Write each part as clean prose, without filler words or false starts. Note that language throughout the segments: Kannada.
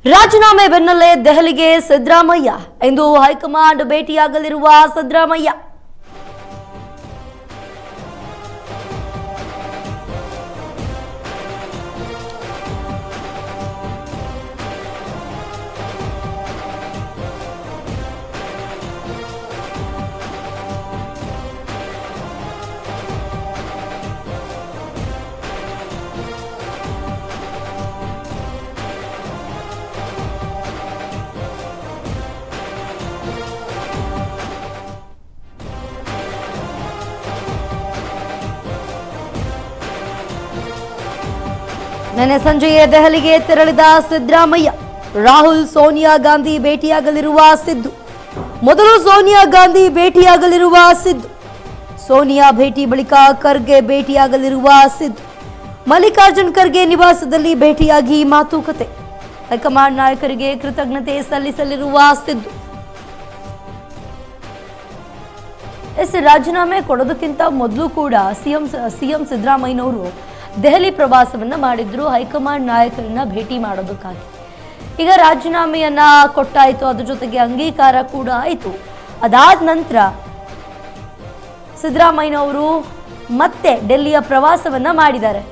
ರಾಜೀನಾಮೆ ಬೆನ್ನಲ್ಲೇ ದೆಹಲಿಗೆ ಸಿದ್ದರಾಮಯ್ಯ. ಇಂದು ಹೈಕಮಾಂಡ್ ಭೇಟಿಯಾಗಲಿರುವ ಸಿದ್ದರಾಮಯ್ಯ. ನಿನ್ನೆ ಸಂಜೆಯೇ ದೆಹಲಿಗೆ ತೆರಳಿದ ಸಿದ್ದರಾಮಯ್ಯ. ರಾಹುಲ್ ಸೋನಿಯಾ ಗಾಂಧಿ ಭೇಟಿಯಾಗಲಿರುವ ಸಿದ್ದು. ಮೊದಲು ಸೋನಿಯಾ ಗಾಂಧಿ ಭೇಟಿಯಾಗಲಿರುವ ಸಿದ್ದು. ಸೋನಿಯಾ ಭೇಟಿ ಬಳಿಕ ಖರ್ಗೆ ಭೇಟಿಯಾಗಲಿರುವ ಸಿದ್ದು. ಮಲ್ಲಿಕಾರ್ಜುನ್ ಖರ್ಗೆ ನಿವಾಸದಲ್ಲಿ ಭೇಟಿಯಾಗಿ ಮಾತುಕತೆ. ಹೈಕಮಾಂಡ್ ನಾಯಕರಿಗೆ ಕೃತಜ್ಞತೆ ಸಲ್ಲಿಸಲಿರುವ ಸಿದ್ದು. ರಾಜೀನಾಮೆ ಕೊಡೋದಕ್ಕಿಂತ ಮೊದಲು ಕೂಡ ಸಿಎಂ ಸಿದ್ದರಾಮಯ್ಯನವರು ದೆಹಲಿ ಪ್ರವಾಸವನ್ನ ಮಾಡಿದ್ರು ಹೈಕಮಾಂಡ್ ನಾಯಕರನ್ನ ಭೇಟಿ ಮಾಡೋದಕ್ಕಾಗಿ. ಈಗ ರಾಜೀನಾಮೆಯನ್ನ ಕೊಟ್ಟಾಯ್ತು, ಅದ್ರ ಜೊತೆಗೆ ಅಂಗೀಕಾರ ಕೂಡ ಆಯಿತು. ಅದಾದ ನಂತರ ಸಿದ್ದರಾಮಯ್ಯನವರು ಮತ್ತೆ ಡೆಲ್ಲಿಯ ಪ್ರವಾಸವನ್ನ ಮಾಡಿದ್ದಾರೆ.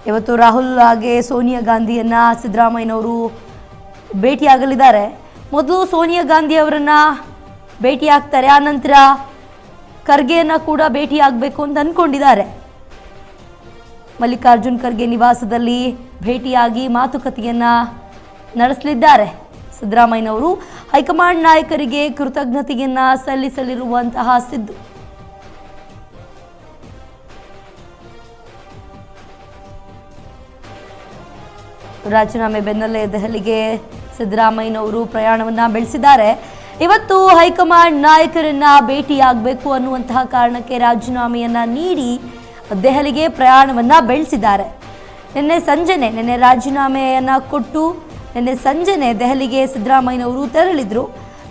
ಇವತ್ತು ರಾಹುಲ್ ಹಾಗೆ ಸೋನಿಯಾ ಗಾಂಧಿಯನ್ನ ಸಿದ್ದರಾಮಯ್ಯನವರು ಭೇಟಿಯಾಗಲಿದ್ದಾರೆ. ಮೊದಲು ಸೋನಿಯಾ ಗಾಂಧಿ ಅವರನ್ನ ಭೇಟಿಯಾಗ್ತಾರೆ, ಆನಂತರ ಖರ್ಗೆಯನ್ನ ಕೂಡ ಭೇಟಿಯಾಗಬೇಕು ಅಂತ ಅಂದ್ಕೊಂಡಿದ್ದಾರೆ. ಮಲ್ಲಿಕಾರ್ಜುನ್ ಖರ್ಗೆ ನಿವಾಸದಲ್ಲಿ ಭೇಟಿಯಾಗಿ ಮಾತುಕತೆಯನ್ನ ನಡೆಸಲಿದ್ದಾರೆ. ಸಿದ್ದರಾಮಯ್ಯನವರು ಹೈಕಮಾಂಡ್ ನಾಯಕರಿಗೆ ಕೃತಜ್ಞತೆಯನ್ನ ಸಲ್ಲಿಸಲಿರುವಂತಹ ಸಿದ್ದು. ರಾಜೀನಾಮೆ ಬೆನ್ನಲ್ಲೇ ದೆಹಲಿಗೆ ಸಿದ್ದರಾಮಯ್ಯನವರು ಪ್ರಯಾಣವನ್ನ ಬೆಳೆಸಿದ್ದಾರೆ. ಇವತ್ತು ಹೈಕಮಾಂಡ್ ನಾಯಕರನ್ನ ಭೇಟಿಯಾಗಬೇಕು ಅನ್ನುವಂತಹ ಕಾರಣಕ್ಕೆ ರಾಜೀನಾಮೆಯನ್ನ ನೀಡಿ ದೆಹಲಿಗೆ ಪ್ರಯಾಣವನ್ನ ಬೆಳೆಸಿದ್ದಾರೆ. ನಿನ್ನೆ ರಾಜೀನಾಮೆಯನ್ನ ಕೊಟ್ಟು ನಿನ್ನೆ ಸಂಜೆನೆ ದೆಹಲಿಗೆ ಸಿದ್ದರಾಮಯ್ಯನವರು ತೆರಳಿದ್ರು.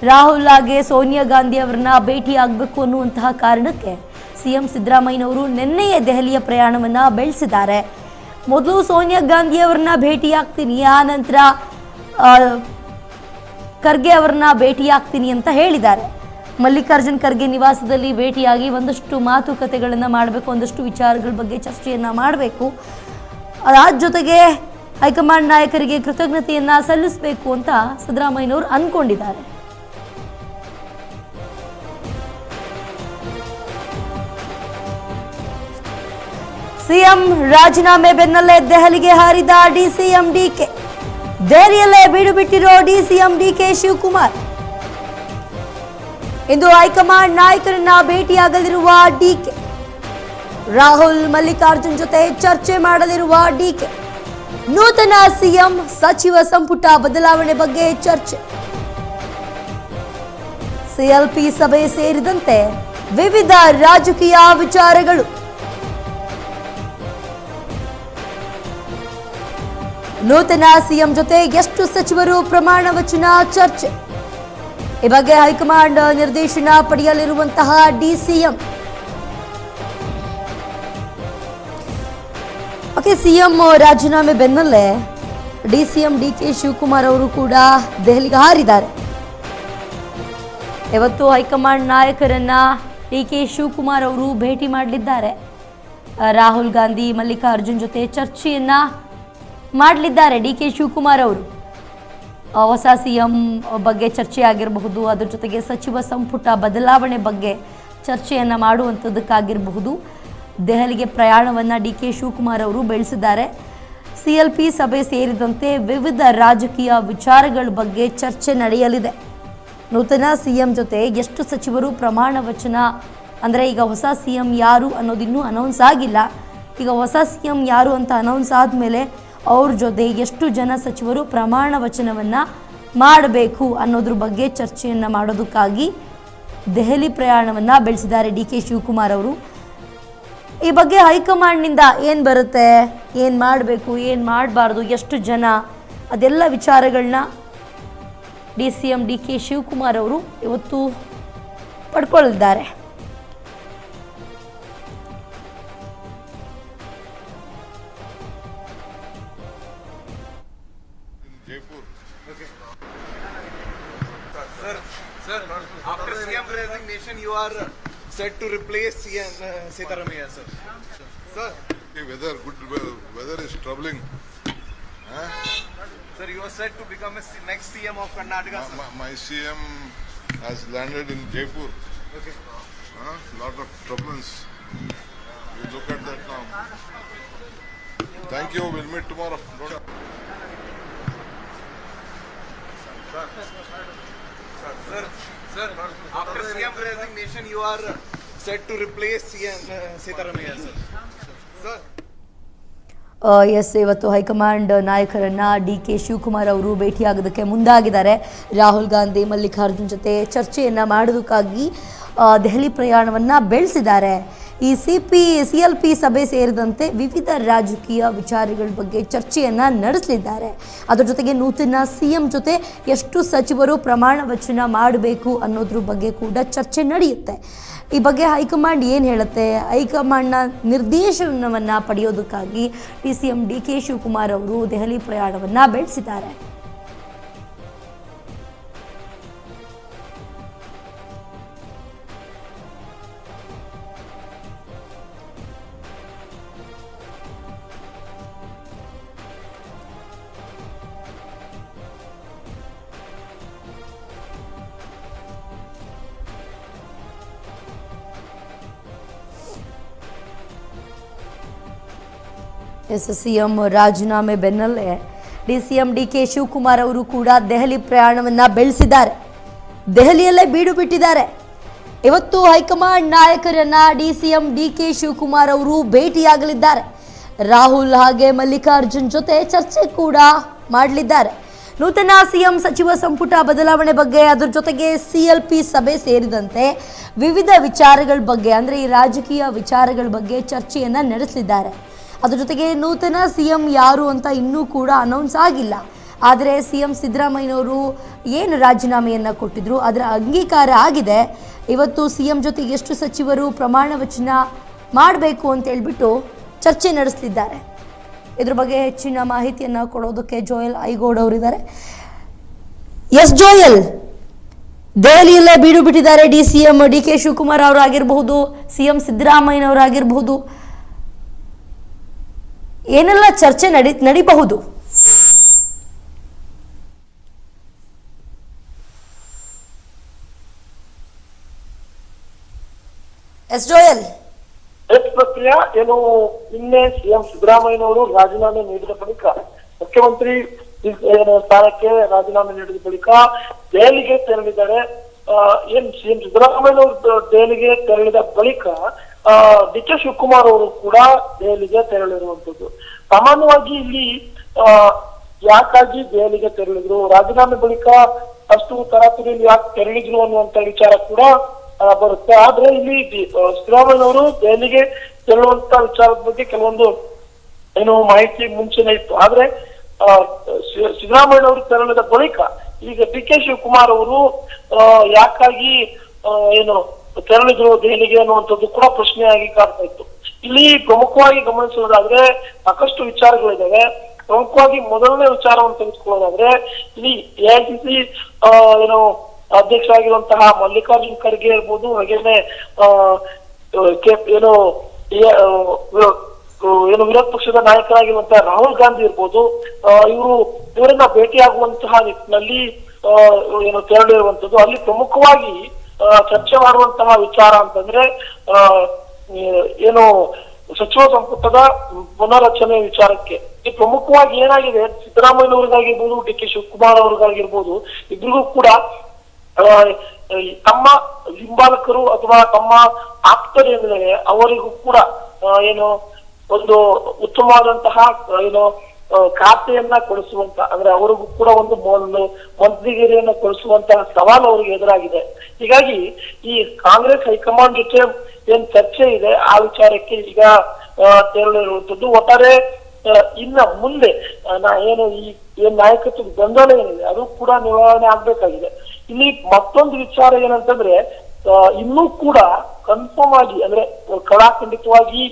ರಾಹುಲ್ ಹಾಗೆ ಸೋನಿಯಾ ಗಾಂಧಿ ಅವರನ್ನ ಭೇಟಿಯಾಗಬೇಕು ಅನ್ನುವಂತಹ ಕಾರಣಕ್ಕೆ ಸಿಎಂ ಸಿದ್ದರಾಮಯ್ಯನವರು ನಿನ್ನೆಯೇ ದೆಹಲಿಯ ಪ್ರಯಾಣವನ್ನ ಬೆಳೆಸಿದ್ದಾರೆ. ಮೊದಲು ಸೋನಿಯಾ ಗಾಂಧಿ ಅವರನ್ನ ಭೇಟಿಯಾಗ್ತೀನಿ, ಆ ನಂತರ ಖರ್ಗೆ ಅವರನ್ನ ಭೇಟಿಯಾಗ್ತೀನಿ ಅಂತ ಹೇಳಿದ್ದಾರೆ. ಮಲ್ಲಿಕಾರ್ಜುನ್ ಖರ್ಗೆ ನಿವಾಸದಲ್ಲಿ ಭೇಟಿಯಾಗಿ ಒಂದಷ್ಟು ಮಾತುಕತೆಗಳನ್ನು ಮಾಡಬೇಕು, ಒಂದಷ್ಟು ವಿಚಾರಗಳ ಬಗ್ಗೆ ಚರ್ಚೆಯನ್ನು ಮಾಡಬೇಕು. ಅದಾದ ಜೊತೆಗೆ ಹೈಕಮಾಂಡ್ ನಾಯಕರಿಗೆ ಕೃತಜ್ಞತೆಯನ್ನು ಸಲ್ಲಿಸಬೇಕು ಅಂತ ಸಿದ್ದರಾಮಯ್ಯನವರು ಅಂದ್ಕೊಂಡಿದ್ದಾರೆ. ಸಿಎಂ ರಾಜೀನಾಮೆ ಬೆನ್ನಲ್ಲೇ ದೆಹಲಿಗೆ ಹಾರಿದ ಡಿಸಿಎಂ ಡಿಕೆ. ದೆಹಲಿಯಲ್ಲೇ ಬೀಡು ಬಿಟ್ಟಿರೋ ಡಿಸಿಎಂ ಡಿಕೆ ಶಿವಕುಮಾರ್. ಇಂದು ಹೈಕಮಾಂಡ್ ನಾಯಕರನ್ನ ಭೇಟಿಯಾಗಲಿರುವ ಡಿಕೆ. ರಾಹುಲ್ ಮಲ್ಲಿಕಾರ್ಜುನ್ ಜೊತೆ ಚರ್ಚೆ ಮಾಡಲಿರುವ ಡಿಕೆ. ನೂತನ ಸಿಎಂ ಸಚಿವ ಸಂಪುಟ ಬದಲಾವಣೆ ಬಗ್ಗೆ ಚರ್ಚೆ. ಸಿಎಲ್ಪಿ ಸಭೆ ಸೇರಿದಂತೆ ವಿವಿಧ ರಾಜಕೀಯ ವಿಚಾರಗಳು. ನೂತನ ಸಿಎಂ ಜೊತೆ ಎಷ್ಟು ಸಚಿವರು ಪ್ರಮಾಣ ವಚನ ಚರ್ಚೆ. ಈ ಬಗ್ಗೆ ಹೈಕಮಾಂಡ್ ನಿರ್ದೇಶನ ಪಡೆಯಲಿರುವಂತಹ ಡಿಸಿಎಂ. ಸಿಎಂ ರಾಜೀನಾಮೆ ಬೆನ್ನಲ್ಲೇ ಡಿಸಿಎಂ ಡಿಕೆ ಶಿವಕುಮಾರ್ ಅವರು ಕೂಡ ದೆಹಲಿಗೆ ಹಾರಿದ್ದಾರೆ. ಇವತ್ತು ಹೈಕಮಾಂಡ್ ನಾಯಕರನ್ನ ಡಿಕೆ ಶಿವಕುಮಾರ್ ಅವರು ಭೇಟಿ ಮಾಡಲಿದ್ದಾರೆ. ರಾಹುಲ್ ಗಾಂಧಿ ಮಲ್ಲಿಕಾರ್ಜುನ್ ಜೊತೆ ಚರ್ಚೆಯನ್ನ ಮಾಡಲಿದ್ದಾರೆ ಡಿಕೆ ಶಿವಕುಮಾರ್ ಅವರು. ಹೊಸ ಸಿಎಂ ಬಗ್ಗೆ ಚರ್ಚೆ ಆಗಿರಬಹುದು, ಅದರ ಜೊತೆಗೆ ಸಚಿವ ಸಂಪುಟ ಬದಲಾವಣೆ ಬಗ್ಗೆ ಚರ್ಚೆಯನ್ನು ಮಾಡುವಂಥದ್ದಕ್ಕಾಗಿರಬಹುದು ದೆಹಲಿಗೆ ಪ್ರಯಾಣವನ್ನು ಡಿಕೆ ಶಿವಕುಮಾರ್ ಅವರು ಬೆಳೆಸಿದ್ದಾರೆ. ಸಿಎಲ್ಪಿ ಸಭೆ ಸೇರಿದಂತೆ ವಿವಿಧ ರಾಜಕೀಯ ವಿಚಾರಗಳ ಬಗ್ಗೆ ಚರ್ಚೆ ನಡೆಯಲಿದೆ. ನೂತನ ಸಿಎಂ ಜೊತೆ ಎಷ್ಟು ಸಚಿವರು ಪ್ರಮಾಣ ವಚನ, ಅಂದರೆ ಈಗ ಹೊಸ ಸಿಎಂ ಯಾರು ಅನ್ನೋದಿನ್ನೂ ಅನೌನ್ಸ್ ಆಗಿಲ್ಲ. ಈಗ ಹೊಸ ಸಿಎಂ ಯಾರು ಅಂತ ಅನೌನ್ಸ್ ಆದಮೇಲೆ ಅವ್ರ ಜೊತೆ ಎಷ್ಟು ಜನ ಸಚಿವರು ಪ್ರಮಾಣ ವಚನವನ್ನು ಮಾಡಬೇಕು ಅನ್ನೋದ್ರ ಬಗ್ಗೆ ಚರ್ಚೆಯನ್ನು ಮಾಡೋದಕ್ಕಾಗಿ ದೆಹಲಿ ಪ್ರಯಾಣವನ್ನು ಬೆಳೆಸಿದ್ದಾರೆ ಡಿಕೆ ಶಿವಕುಮಾರ್ ಅವರು. ಈ ಬಗ್ಗೆ ಹೈಕಮಾಂಡ್ನಿಂದ ಏನು ಬರುತ್ತೆ, ಏನು ಮಾಡಬೇಕು, ಏನು ಮಾಡಬಾರ್ದು, ಎಷ್ಟು ಜನ, ಅದೆಲ್ಲ ವಿಚಾರಗಳನ್ನ DCM DK ಶಿವಕುಮಾರ್ ಅವರು ಇವತ್ತು ಪಡ್ಕೊಳ್ಳಿದ್ದಾರೆ. Sir, after CM resignation, you are set to replace CM Sitaramaiah, sir. Sir, weather is troubling. Sir, you are set to become a next CM of Karnataka. My CM has landed in Jaipur. Okay. Lot of troubles. You look at that now. Thank you. We'll meet tomorrow. Sir, after CM resignation, you are set to replace CM Sitaramaiah, sir. Sir. Yes, ಇವತ್ತು ಹೈಕಮಾಂಡ್ ನಾಯಕರನ್ನ DK ಶಿವಕುಮಾರ್ ಅವರು ಭೇಟಿಯಾಗೋದಕ್ಕೆ ಮುಂದಾಗಿದ್ದಾರೆ. ರಾಹುಲ್ ಗಾಂಧಿ ಮಲ್ಲಿಕಾರ್ಜುನ್ ಜೊತೆ ಚರ್ಚೆಯನ್ನು ಮಾಡೋದಕ್ಕಾಗಿ ದೆಹಲಿ ಪ್ರಯಾಣವನ್ನು ಬೆಳೆಸಿದ್ದಾರೆ. ಈ CLP ಸಭೆ ಸೇರಿದಂತೆ ವಿವಿಧ ರಾಜಕೀಯ ವಿಚಾರಗಳ ಬಗ್ಗೆ ಚರ್ಚೆಯನ್ನು ನಡೆಸಲಿದ್ದಾರೆ. ಅದರ ಜೊತೆಗೆ ನೂತನ CM ಜೊತೆ ಎಷ್ಟು ಸಚಿವರು ಪ್ರಮಾಣ ವಚನ ಮಾಡಬೇಕು ಅನ್ನೋದ್ರ ಬಗ್ಗೆ ಕೂಡ ಚರ್ಚೆ ನಡೆಯುತ್ತೆ. ಈ ಬಗ್ಗೆ ಹೈಕಮಾಂಡ್ ಏನು ಹೇಳುತ್ತೆ, ಹೈಕಮಾಂಡ್ನ ನಿರ್ದೇಶನವನ್ನು ಪಡೆಯೋದಕ್ಕಾಗಿ DCM DK ಶಿವಕುಮಾರ್ ಅವರು ದೆಹಲಿ ಪ್ರಯಾಣವನ್ನು ಬೆಳೆಸಿದ್ದಾರೆ. CM ರಾಜೀನಾಮೆ ಬೆನ್ನಲ್ಲೇ DCM DK ಶಿವಕುಮಾರ್ ಅವರು ಕೂಡ ದೆಹಲಿ ಪ್ರಯಾಣವನ್ನು ಬೆಳೆಸಿದ್ದಾರೆ. ದೆಹಲಿಯಲ್ಲೇ ಬೀಡು ಬಿಟ್ಟಿದ್ದಾರೆ. ಇವತ್ತು ಹೈಕಮಾಂಡ್ ನಾಯಕರನ್ನ DCM DK ಶಿವಕುಮಾರ್ ಅವರು ಭೇಟಿಯಾಗಲಿದ್ದಾರೆ. ರಾಹುಲ್ ಹಾಗೆ ಮಲ್ಲಿಕಾರ್ಜುನ್ ಜೊತೆ ಚರ್ಚೆ ಕೂಡ ಮಾಡಲಿದ್ದಾರೆ. ನೂತನ CM ಸಚಿವ ಸಂಪುಟ ಬದಲಾವಣೆ ಬಗ್ಗೆ, ಅದರ ಜೊತೆಗೆ CLP ಸಭೆ ಸೇರಿದಂತೆ ವಿವಿಧ ವಿಚಾರಗಳ ಬಗ್ಗೆ, ಅಂದರೆ ಈ ರಾಜಕೀಯ ವಿಚಾರಗಳ ಬಗ್ಗೆ ಚರ್ಚೆಯನ್ನು ನಡೆಸಲಿದ್ದಾರೆ. ಅದರ ಜೊತೆಗೆ ನೂತನ CM ಯಾರು ಅಂತ ಇನ್ನೂ ಕೂಡ ಅನೌನ್ಸ್ ಆಗಿಲ್ಲ. ಆದರೆ CM ಸಿದ್ದರಾಮಯ್ಯನವರು ಏನು ರಾಜೀನಾಮೆಯನ್ನು ಕೊಟ್ಟಿದ್ರು ಅದರ ಅಂಗೀಕಾರ ಆಗಿದೆ. ಇವತ್ತು CM ಜೊತೆಗೆ ಎಷ್ಟು ಸಚಿವರು ಪ್ರಮಾಣ ವಚನ ಮಾಡಬೇಕು ಅಂತ ಹೇಳ್ಬಿಟ್ಟು ಚರ್ಚೆ ನಡೆಸಲಿದ್ದಾರೆ. ಇದ್ರ ಬಗ್ಗೆ ಹೆಚ್ಚಿನ ಮಾಹಿತಿಯನ್ನು ಕೊಡೋದಕ್ಕೆ ಜೋಯಲ್ ಐಗೌಡ್ ಅವರಿದ್ದಾರೆ. ಎಸ್ ಜೋಯಲ್, ದೆಹಲಿಯಲ್ಲೇ ಬೀಡು ಬಿಟ್ಟಿದ್ದಾರೆ DCM DK ಶಿವಕುಮಾರ್ ಅವರಾಗಿರಬಹುದು, CM ಸಿದ್ದರಾಮಯ್ಯನವರಾಗಿರಬಹುದು. ಏನೆಲ್ಲ ಚರ್ಚೆ ನಡಿಬಹುದು? ಎಸ್ ಜೋಯಲ್, ಪ್ರಕ್ರಿಯೆ ಏನು, ನಿನ್ನೆ CM ಸಿದ್ದರಾಮಯ್ಯನವರು ರಾಜೀನಾಮೆ ನೀಡಿದ ಬಳಿಕ, ಮುಖ್ಯಮಂತ್ರಿ ಸ್ಥಾನಕ್ಕೆ ರಾಜೀನಾಮೆ ನೀಡಿದ ಬಳಿಕ ದೆಹಲಿಗೆ ತೆರಳಿದ್ದಾರೆ. ಏನ್ CM ಸಿದ್ದರಾಮಯ್ಯನವರು ದೆಹಲಿಗೆ ತೆರಳಿದ ಬಳಿಕ DK ಶಿವಕುಮಾರ್ ಅವರು ಕೂಡ ದೆಹಲಿಗೆ ತೆರಳಿರುವಂತದ್ದು. ಸಾಮಾನ್ಯವಾಗಿ ಇಲ್ಲಿ ಯಾಕಾಗಿ ದೆಹಲಿಗೆ ತೆರಳಿದ್ರು, ರಾಜೀನಾಮೆ ಬಳಿಕ ಅಷ್ಟು ತರಾತುರಿಯಲ್ಲಿ ಯಾಕೆ ತೆರಳಿದ್ರು ಅನ್ನುವಂತ ವಿಚಾರ ಕೂಡ ಬರುತ್ತೆ. ಆದ್ರೆ ಇಲ್ಲಿ ಸಿದ್ದರಾಮಯ್ಯನವರು ದೆಹಲಿಗೆ ತೆರಳುವಂತ ವಿಚಾರದ ಬಗ್ಗೆ ಕೆಲವೊಂದು ಏನು ಮಾಹಿತಿ ಮುಂಚೆನೆ ಇತ್ತು. ಆದ್ರೆ ಸಿದ್ದರಾಮಯ್ಯನವರು ತೆರಳಿದ ಬಳಿಕ ಈಗ DK ಶಿವಕುಮಾರ್ ಅವರು ಯಾಕಾಗಿ ಏನು ತೆರಳಿದ್ರು ದೆಹಲಿಗೆ ಅನ್ನುವಂಥದ್ದು ಕೂಡ ಪ್ರಶ್ನೆಯಾಗಿ ಕಾಡ್ತಾ ಇತ್ತು. ಇಲ್ಲಿ ಪ್ರಮುಖವಾಗಿ ಗಮನಿಸೋದಾದ್ರೆ ಸಾಕಷ್ಟು ವಿಚಾರಗಳಿದ್ದಾವೆ. ಪ್ರಮುಖವಾಗಿ ಮೊದಲನೇ ವಿಚಾರವನ್ನು ತೆಗೆದುಕೊಳ್ಳೋದಾದ್ರೆ, ಇಲ್ಲಿ AICC ಏನು ಅಧ್ಯಕ್ಷ ಆಗಿರುವಂತಹ ಮಲ್ಲಿಕಾರ್ಜುನ್ ಖರ್ಗೆ ಇರ್ಬೋದು, ಹಾಗೇನೆ ಏನು ವಿರೋಧ ಪಕ್ಷದ ನಾಯಕರಾಗಿರುವಂತಹ ರಾಹುಲ್ ಗಾಂಧಿ ಇರ್ಬೋದು, ಇವರನ್ನ ಭೇಟಿಯಾಗುವಂತಹ ನಿಟ್ಟಿನಲ್ಲಿ ಏನು ತೆರಳಿರುವಂತದ್ದು. ಅಲ್ಲಿ ಪ್ರಮುಖವಾಗಿ ಚರ್ಚೆ ಮಾಡುವಂತಹ ವಿಚಾರ ಅಂತಂದ್ರೆ ಏನು ಸಚಿವ ಸಂಪುಟದ ಪುನರ್ರಚನೆ ವಿಚಾರಕ್ಕೆ. ಈ ಪ್ರಮುಖವಾಗಿ ಏನಾಗಿದೆ, ಸಿದ್ದರಾಮಯ್ಯನವ್ರಿಗಾಗಿರ್ಬೋದು, DK ಶಿವಕುಮಾರ್ ಅವ್ರಿಗಾಗಿರ್ಬೋದು, ಇಬ್ರಿಗೂ ಕೂಡ ತಮ್ಮ ಹಿಂಬಾಲಕರು ಅಥವಾ ತಮ್ಮ ಆಪ್ತರು ಏನಿದ್ದಾರೆ ಅವರಿಗೂ ಕೂಡ ಏನು ಒಂದು ಉತ್ತಮವಾದಂತಹ ಏನು ಖಾತೆಯನ್ನ ಕೊಡಿಸುವಂತ, ಅಂದ್ರೆ ಅವರಿಗೂ ಕೂಡ ಒಂದು ಮಂತ್ರಿಗಿರಿಯನ್ನ ಕೊಡಿಸುವಂತಹ ಸವಾಲು ಅವರಿಗೆ ಎದುರಾಗಿದೆ. ಹೀಗಾಗಿ ಈ ಕಾಂಗ್ರೆಸ್ ಹೈಕಮಾಂಡ್ ಜೊತೆ ಏನ್ ಚರ್ಚೆ ಇದೆ ಆ ವಿಚಾರಕ್ಕೆ ಈಗ ತೆರಳಿರುವಂತದ್ದು. ಒಟ್ಟಾರೆ ಇನ್ನ ಮುಂದೆ ಏನು ಈ ಏನ್ ನಾಯಕತ್ವದ ಗೊಂದಲ ಏನಿದೆ ಅದು ಕೂಡ ನಿವಾರಣೆ ಆಗ್ಬೇಕಾಗಿದೆ. ಇಲ್ಲಿ ಮತ್ತೊಂದು ವಿಚಾರ ಏನಂತಂದ್ರೆ ಇನ್ನೂ ಕೂಡ ಕನ್ಫರ್ಮ್ ಆಗಿ ಅಂದ್ರೆ ಕಡಾಖಂಡಿತವಾಗಿ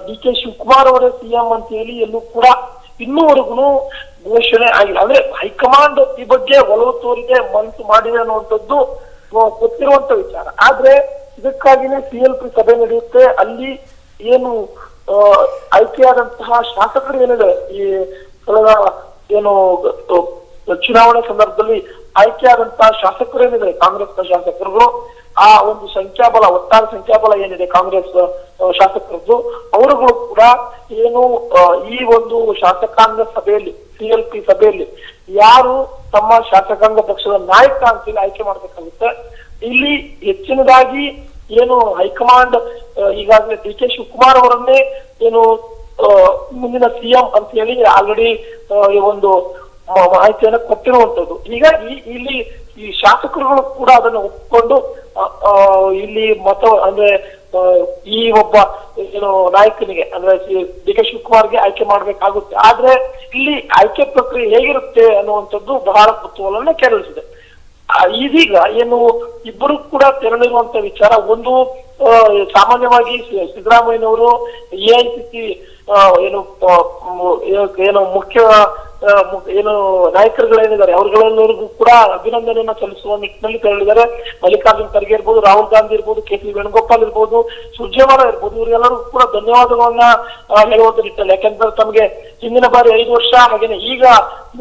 ಡಿ ಕೆ ಶಿವಕುಮಾರ್ ಅವರೇ ಸಿಎಂ ಅಂತ ಹೇಳಿ ಎಲ್ಲೂ ಕೂಡ ಇನ್ನೂವರೆಗೂ ಘೋಷಣೆ ಆಗಿಲ್ಲ. ಅಂದ್ರೆ ಹೈಕಮಾಂಡ್ ಈ ಬಗ್ಗೆ ಒಲವು ತೋರಿದೆ, ಮನಸ್ಸು ಮಾಡಿದೆ ಅನ್ನುವಂಥದ್ದು ಗೊತ್ತಿರುವಂತ ವಿಚಾರ. ಆದ್ರೆ ಇದಕ್ಕಾಗಿನೇ CLP ಸಭೆ ನಡೆಯುತ್ತೆ. ಅಲ್ಲಿ ಏನು ಆಯ್ಕೆಯಾದಂತಹ ಶಾಸಕರು ಏನಿದೆ, ಈ ಕಳೆದ ಏನು ಚುನಾವಣೆ ಸಂದರ್ಭದಲ್ಲಿ ಆಯ್ಕೆಯಾದಂತಹ ಶಾಸಕರು ಏನಿದೆ, ಕಾಂಗ್ರೆಸ್ನ ಶಾಸಕರುಗಳು, ಆ ಒಂದು ಸಂಖ್ಯಾಬಲ, ಒಟ್ಟಾರೆ ಸಂಖ್ಯಾಬಲ ಏನಿದೆ ಕಾಂಗ್ರೆಸ್ ಶಾಸಕರದ್ದು, ಅವರುಗಳು ಕೂಡ ಏನು ಈ ಒಂದು ಶಾಸಕಾಂಗ ಸಭೆಯಲ್ಲಿ CLP ಸಭೆಯಲ್ಲಿ ಯಾರು ತಮ್ಮ ಶಾಸಕಾಂಗ ಪಕ್ಷದ ನಾಯಕ ಅಂತೇಳಿ ಆಯ್ಕೆ ಮಾಡ್ಬೇಕಾಗುತ್ತೆ. ಇಲ್ಲಿ ಹೆಚ್ಚಿನದಾಗಿ ಏನು ಹೈಕಮಾಂಡ್ ಈಗಾಗಲೇ ಡಿ ಕೆ ಶಿವಕುಮಾರ್ ಅವರನ್ನೇ ಏನು ಮುಂದಿನ ಸಿಎಂ ಅಂತ ಹೇಳಿ ಆಲ್ರೆಡಿ ಒಂದು ಮಾಹಿತಿಯನ್ನು ಕೊಟ್ಟಿರುವಂತದ್ದು. ಹೀಗಾಗಿ ಇಲ್ಲಿ ಈ ಶಾಸಕರುಗಳು ಕೂಡ ಅದನ್ನು ಒಪ್ಪಿಕೊಂಡು ಇಲ್ಲಿ ಅಂದ್ರೆ ಈ ಒಬ್ಬ ಏನು ನಾಯಕನಿಗೆ ಅಂದ್ರೆ ಡಿ ಕೆ ಶಿವಕುಮಾರ್ಗೆ ಆಯ್ಕೆ ಮಾಡ್ಬೇಕಾಗುತ್ತೆ. ಆದ್ರೆ ಇಲ್ಲಿ ಆಯ್ಕೆ ಪ್ರಕ್ರಿಯೆ ಹೇಗಿರುತ್ತೆ ಅನ್ನುವಂಥದ್ದು ಬಹಳ ಕುತೂಹಲವನ್ನ ಕೆರಳಿಸಿದೆ. ಇದೀಗ ಏನು ಇಬ್ಬರು ಕೂಡ ತೆರಳಿರುವಂತ ವಿಚಾರ ಒಂದು, ಸಾಮಾನ್ಯವಾಗಿ ಸಿದ್ದರಾಮಯ್ಯನವರು AICC ಏನು ಮುಖ್ಯ ಏನು ನಾಯಕರುಗಳೇನಿದ್ದಾರೆ ಅವ್ರಗಳೆಲ್ಲರಿಗೂ ಕೂಡ ಅಭಿನಂದನೆಯನ್ನ ಸಲ್ಲಿಸುವ ನಿಟ್ಟಿನಲ್ಲಿ ತೆರಳಿದ್ದಾರೆ. ಮಲ್ಲಿಕಾರ್ಜುನ್ ಖರ್ಗೆ ಇರ್ಬೋದು, ರಾಹುಲ್ ಗಾಂಧಿ ಇರ್ಬೋದು, KC ವೇಣುಗೋಪಾಲ್ ಇರ್ಬೋದು, ಸುರ್ಜೇವಾಲಾ ಇರ್ಬೋದು, ಇವರೆಲ್ಲರೂ ಕೂಡ ಧನ್ಯವಾದಗಳನ್ನ ಹೇಳುವಂತ ನಿಟ್ಟಿನಲ್ಲಿ. ಯಾಕೆಂದ್ರೆ ತಮಗೆ ಹಿಂದಿನ ಬಾರಿ 5 ವರ್ಷ ಹಾಗೇನೆ ಈಗ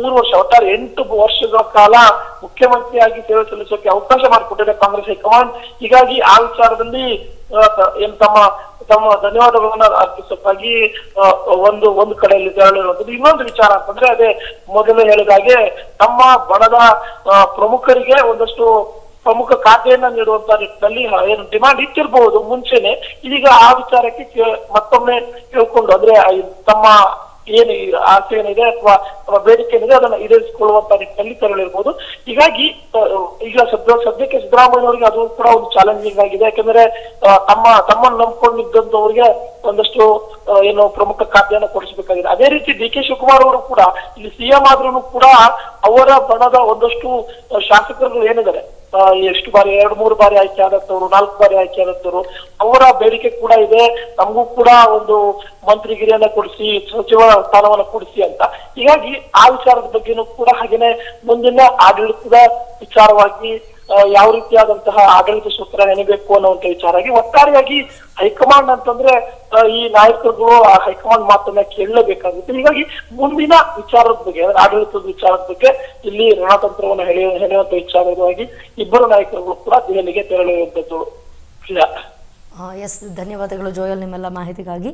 3 ವರ್ಷ ಒಟ್ಟಾರೆ 8 ವರ್ಷಗಳ ಕಾಲ ಮುಖ್ಯಮಂತ್ರಿಯಾಗಿ ಸೇವೆ ಸಲ್ಲಿಸೋಕೆ ಅವಕಾಶ ಮಾಡಿಕೊಟ್ಟಿದೆ ಕಾಂಗ್ರೆಸ್ ಹೈಕಮಾಂಡ್. ಹೀಗಾಗಿ ಆ ವಿಚಾರದಲ್ಲಿ ಏನು ತಮ್ಮ ಧನ್ಯವಾದಗಳನ್ನ ಅರ್ಪಿಸೋಕ್ಕಾಗಿ ಒಂದು ಕಡೆಯಲ್ಲಿ ತೆರಳಿರುವಂತದ್ದು. ಇನ್ನೊಂದು ವಿಚಾರ ಅಂತಂದ್ರೆ ಅದೇ ಮೊದಲೇ ಹೇಳಿದಾಗೆ ನಮ್ಮ ಬಣದ ಪ್ರಮುಖರಿಗೆ ಒಂದಷ್ಟು ಪ್ರಮುಖ ಖಾತೆಯನ್ನ ನೀಡುವಂತ ನಿಟ್ಟಿನಲ್ಲಿ ಏನು ಡಿಮಾಂಡ್ ಇಟ್ಟಿರಬಹುದು ಮುಂಚೆನೆ. ಇದೀಗ ಆ ವಿಚಾರಕ್ಕೆ ಮತ್ತೊಮ್ಮೆ ಕೇಳ್ಕೊಂಡು ಅಂದ್ರೆ ತಮ್ಮ ಏನು ಆಸೆ ಏನಿದೆ ಅಥವಾ ಬೇಡಿಕೆ ಏನಿದೆ ಅದನ್ನ ಈಡೇರಿಸಿಕೊಳ್ಳುವಂತ ನಿಟ್ಟಿನಲ್ಲಿ ತೆರಳಿರ್ಬೋದು. ಹೀಗಾಗಿ ಈಗ ಸದ್ಯಕ್ಕೆ ಸಿದ್ದರಾಮಯ್ಯನವರಿಗೆ ಅದು ಕೂಡ ಒಂದು ಚಾಲೆಂಜಿಂಗ್ ಆಗಿದೆ. ಯಾಕಂದ್ರೆ ತಮ್ಮನ್ನು ನಂಬ್ಕೊಂಡಿದ್ದಂತವ್ರಿಗೆ ಒಂದಷ್ಟು ಏನು ಪ್ರಮುಖ ಖಾತೆಯನ್ನು ಕೊಡಿಸಬೇಕಾಗಿದೆ. ಅದೇ ರೀತಿ ಡಿ ಕೆ ಶಿವಕುಮಾರ್ ಅವರು ಕೂಡ ಇಲ್ಲಿ ಸಿಎಂ ಆದ್ರೂ ಕೂಡ ಅವರ ಬಣದ ಒಂದಷ್ಟು ಶಾಸಕರುಗಳು ಏನಿದ್ದಾರೆ, ಎಷ್ಟು ಬಾರಿ 2-3 ಬಾರಿ ಆಯ್ಕೆ ಆದಂತವ್ರು, 4 ಬಾರಿ ಆಯ್ಕೆ ಆದಂತವ್ರು, ಅವರ ಬೇಡಿಕೆ ಕೂಡ ಇದೆ, ನಮಗೂ ಕೂಡ ಒಂದು ಮಂತ್ರಿಗಿರಿಯನ್ನ ಕೊಡಿಸಿ, ಸಚಿವ ಸ್ಥಾನವನ್ನ ಕೊಡಿಸಿ ಅಂತ. ಹೀಗಾಗಿ ಆ ವಿಚಾರದ ಬಗ್ಗೆನೂ ಕೂಡ ಹಾಗೇನೆ ಮುಂದಿನ ಆಡಳಿತದ ವಿಚಾರವಾಗಿ ಯಾವ ರೀತಿಯಾದಂತಹ ಆಡಳಿತ ಸೂತ್ರ ನೆನಬೇಕು ಅನ್ನುವಂತ ವಿಚಾರವಾಗಿ ಒಟ್ಟಾರೆಯಾಗಿ ಹೈಕಮಾಂಡ್ ಅಂತಂದ್ರೆ ಈ ನಾಯಕರುಗಳು ಆ ಹೈಕಮಾಂಡ್ ಮಾತನ್ನ ಕೇಳಲೇಬೇಕಾಗುತ್ತೆ. ಹೀಗಾಗಿ ಮುಂದಿನ ವಿಚಾರದ ಬಗ್ಗೆ ಆಡಳಿತದ ವಿಚಾರದ ಬಗ್ಗೆ ಇಲ್ಲಿ ರಣತಂತ್ರವನ್ನು ಹೆಣೆಯುವಂತ ವಿಚಾರವಾಗಿ ಇಬ್ಬರು ನಾಯಕರುಗಳು ಕೂಡ ದೆಹಲಿಗೆ ತೆರಳಿರುವಂತದ್ದು. ಎಸ್, ಧನ್ಯವಾದಗಳು ಜೋಯಲ್ ನಿಮ್ಮೆಲ್ಲ ಮಾಹಿತಿಗಾಗಿ.